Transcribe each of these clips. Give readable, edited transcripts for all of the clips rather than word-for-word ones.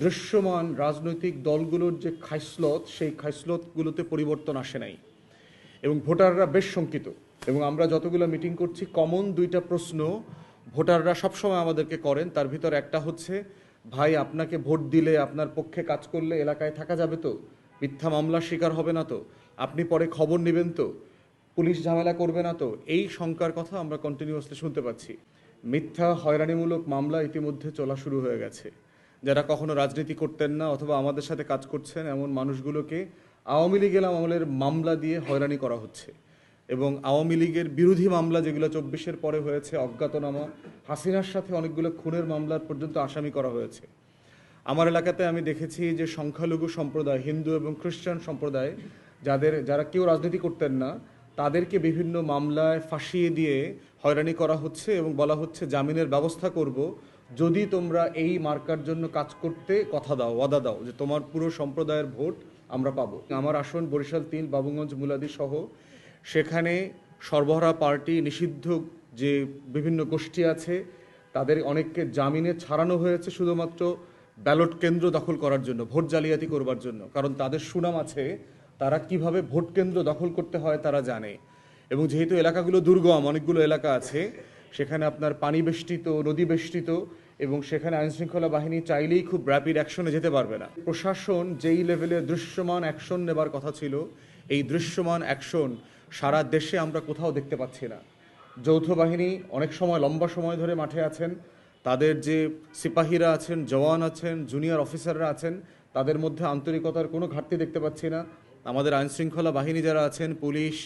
দৃশ্যমান রাজনৈতিক দলগুলোর যে খাইসলত, সেই খাইসলতগুলোতে পরিবর্তন আসে নাই এবং ভোটাররা বেশ শঙ্কিত। এবং আমরা যতগুলো মিটিং করছি, কমন দুইটা প্রশ্ন ভোটাররা সবসময় আমাদেরকে করেন। তার ভিতর একটা হচ্ছে, ভাই আপনাকে ভোট দিলে, আপনার পক্ষে কাজ করলে এলাকায় থাকা যাবে তো? মিথ্যা মামলার শিকার হবে না তো? আপনি পরে খবর নেবেন তো? পুলিশ ঝামেলা করবে না তো? এই শঙ্কার কথা আমরা কন্টিনিউয়াসলি শুনতে পাচ্ছি। মিথ্যা হয়রানিমূলক মামলা ইতিমধ্যে চলা শুরু হয়ে গেছে। যারা কখনো রাজনীতি করতেন না অথবা আমাদের সাথে কাজ করছেন এমন মানুষগুলোকে আওয়ামী লীগের আমলের মামলা দিয়ে হয়রানি করা হচ্ছে। এবং আওয়ামী লীগের বিরোধী মামলা যেগুলো 24-এর পরে হয়েছে, অজ্ঞাতনামা, হাসিনার সাথে অনেকগুলো খুনের মামলার পর্যন্ত আসামি করা হয়েছে। আমার এলাকাতে আমি দেখেছি যে সংখ্যালঘু সম্প্রদায়, হিন্দু এবং খ্রিস্টান সম্প্রদায়, যারা কেউ রাজনীতি করতেন না, তাদেরকে বিভিন্ন মামলায় ফাঁসিয়ে দিয়ে হয়রানি করা হচ্ছে এবং বলা হচ্ছে জামিনের ব্যবস্থা করব যদি তোমরা এই মার্কার জন্য কাজ করতে কথা দাও, ওয়াদা দাও যে তোমার পুরো সম্প্রদায়ের ভোট আমরা পাবো। আমার আসন বরিশাল 3, বাবুগঞ্জ, মুলাদি সহ, সেখানে সর্বহারা পার্টি নিষিদ্ধ যে বিভিন্ন গোষ্ঠী আছে তাদের অনেককে জামিনে ছাড়ানো হয়েছে শুধুমাত্র ব্যালট কেন্দ্র দখল করার জন্য, ভোট জালিয়াতি করবার জন্য। কারণ তাদের সুনাম আছে, তারা কিভাবে ভোট কেন্দ্র দখল করতে হয় তারা জানে। এবং যেহেতু এলাকাগুলো দুর্গম, অনেকগুলো এলাকা আছে, সেখানে আপনার পানি বেষ্টিত, নদী বেষ্টিত, এবং সেখানে আইনশৃঙ্খলা বাহিনী চাইলেই খুব র্যাপিড অ্যাকশনে যেতে পারবে না। প্রশাসন যেই লেভেলে দৃশ্যমান অ্যাকশন নেবার কথা ছিল, এই দৃশ্যমান অ্যাকশন সারা দেশে আমরা কোথাও দেখতে পাচ্ছি না। যৌথ বাহিনী অনেক সময়, লম্বা সময় ধরে মাঠে আছেন, তাদের যে সিপাহীরা আছেন, জওয়ান আছেন, জুনিয়র অফিসাররা আছেন, তাদের মধ্যে আন্তরিকতার কোনো ঘাটতি দেখতে পাচ্ছি না। আমাদের আইনশৃঙ্খলা বাহিনী যারা আছেন, পুলিশ,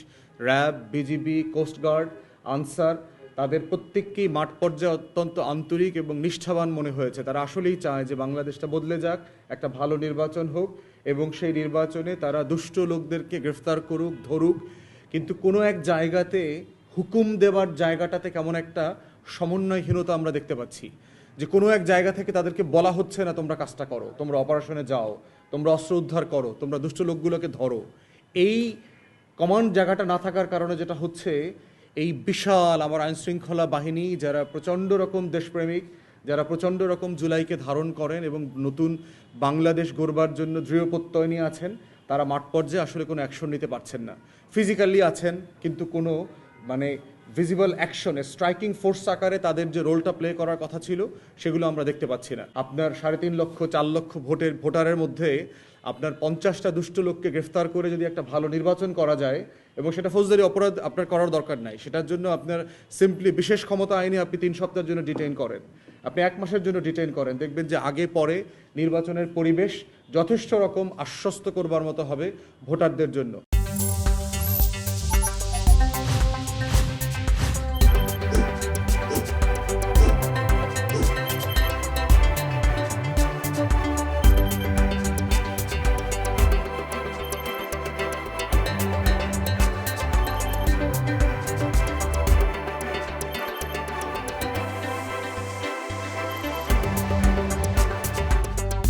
র্যাব, বিজিবি, কোস্টগার্ড, আনসার, তাদের প্রত্যেককেই মাঠ পর্যায়ে অত্যন্ত আন্তরিক এবং নিষ্ঠাবান মনে হয়েছে। তারা আসলেই চায় যে বাংলাদেশটা বদলে যাক, একটা ভালো নির্বাচন হোক, এবং সেই নির্বাচনে তারা দুষ্ট লোকদেরকে গ্রেফতার করুক, ধরুক। কিন্তু কোনো এক জায়গাতে হুকুম দেবার জায়গাটাতে কেমন একটা সমন্বয়হীনতা আমরা দেখতে পাচ্ছি, যে কোনো এক জায়গা থেকে তাদেরকে বলা হচ্ছে না তোমরা কাজটা করো, তোমরা অপারেশনে যাও, তোমরা অস্ত্র উদ্ধার করো, তোমরা দুষ্ট লোকগুলোকে ধরো। এই কমান্ড জায়গাটা না থাকার কারণে যেটা হচ্ছে, এই বিশাল আমার আইনশৃঙ্খলা বাহিনী, যারা প্রচণ্ড রকম দেশপ্রেমিক, যারা প্রচণ্ড রকম জুলাইকে ধারণ করেন এবং নতুন বাংলাদেশ গড়বার জন্য দৃঢ় প্রত্যয় নিয়ে আছেন, তারা মাঠ পর্যায়ে আসলে কোনো অ্যাকশন নিতে পারছেন না। ফিজিক্যালি আছেন, কিন্তু কোনো ভিজিবল অ্যাকশনে, স্ট্রাইকিং ফোর্স আকারে তাদের যে রোলটা প্লে করার কথা ছিল, সেগুলো আমরা দেখতে পাচ্ছি না। আপনার 3.5 লক্ষ 4 লক্ষ ভোটারের মধ্যে আপনার 50টা দুষ্ট লোককে গ্রেফতার করে যদি একটা ভালো নির্বাচন করা যায়, এবং সেটা ফৌজদারি অপরাধ আপনার করার দরকার নাই, সেটার জন্য আপনার সিম্পলি বিশেষ ক্ষমতা আইনে আপনি 3 সপ্তাহের জন্য ডিটেইন করেন, আপনি 1 মাসের জন্য ডিটেইন করেন, দেখবেন যে আগে পরে নির্বাচনের পরিবেশ যথেষ্ট রকম আশ্বস্ত করবার মতো হবে ভোটারদের জন্য।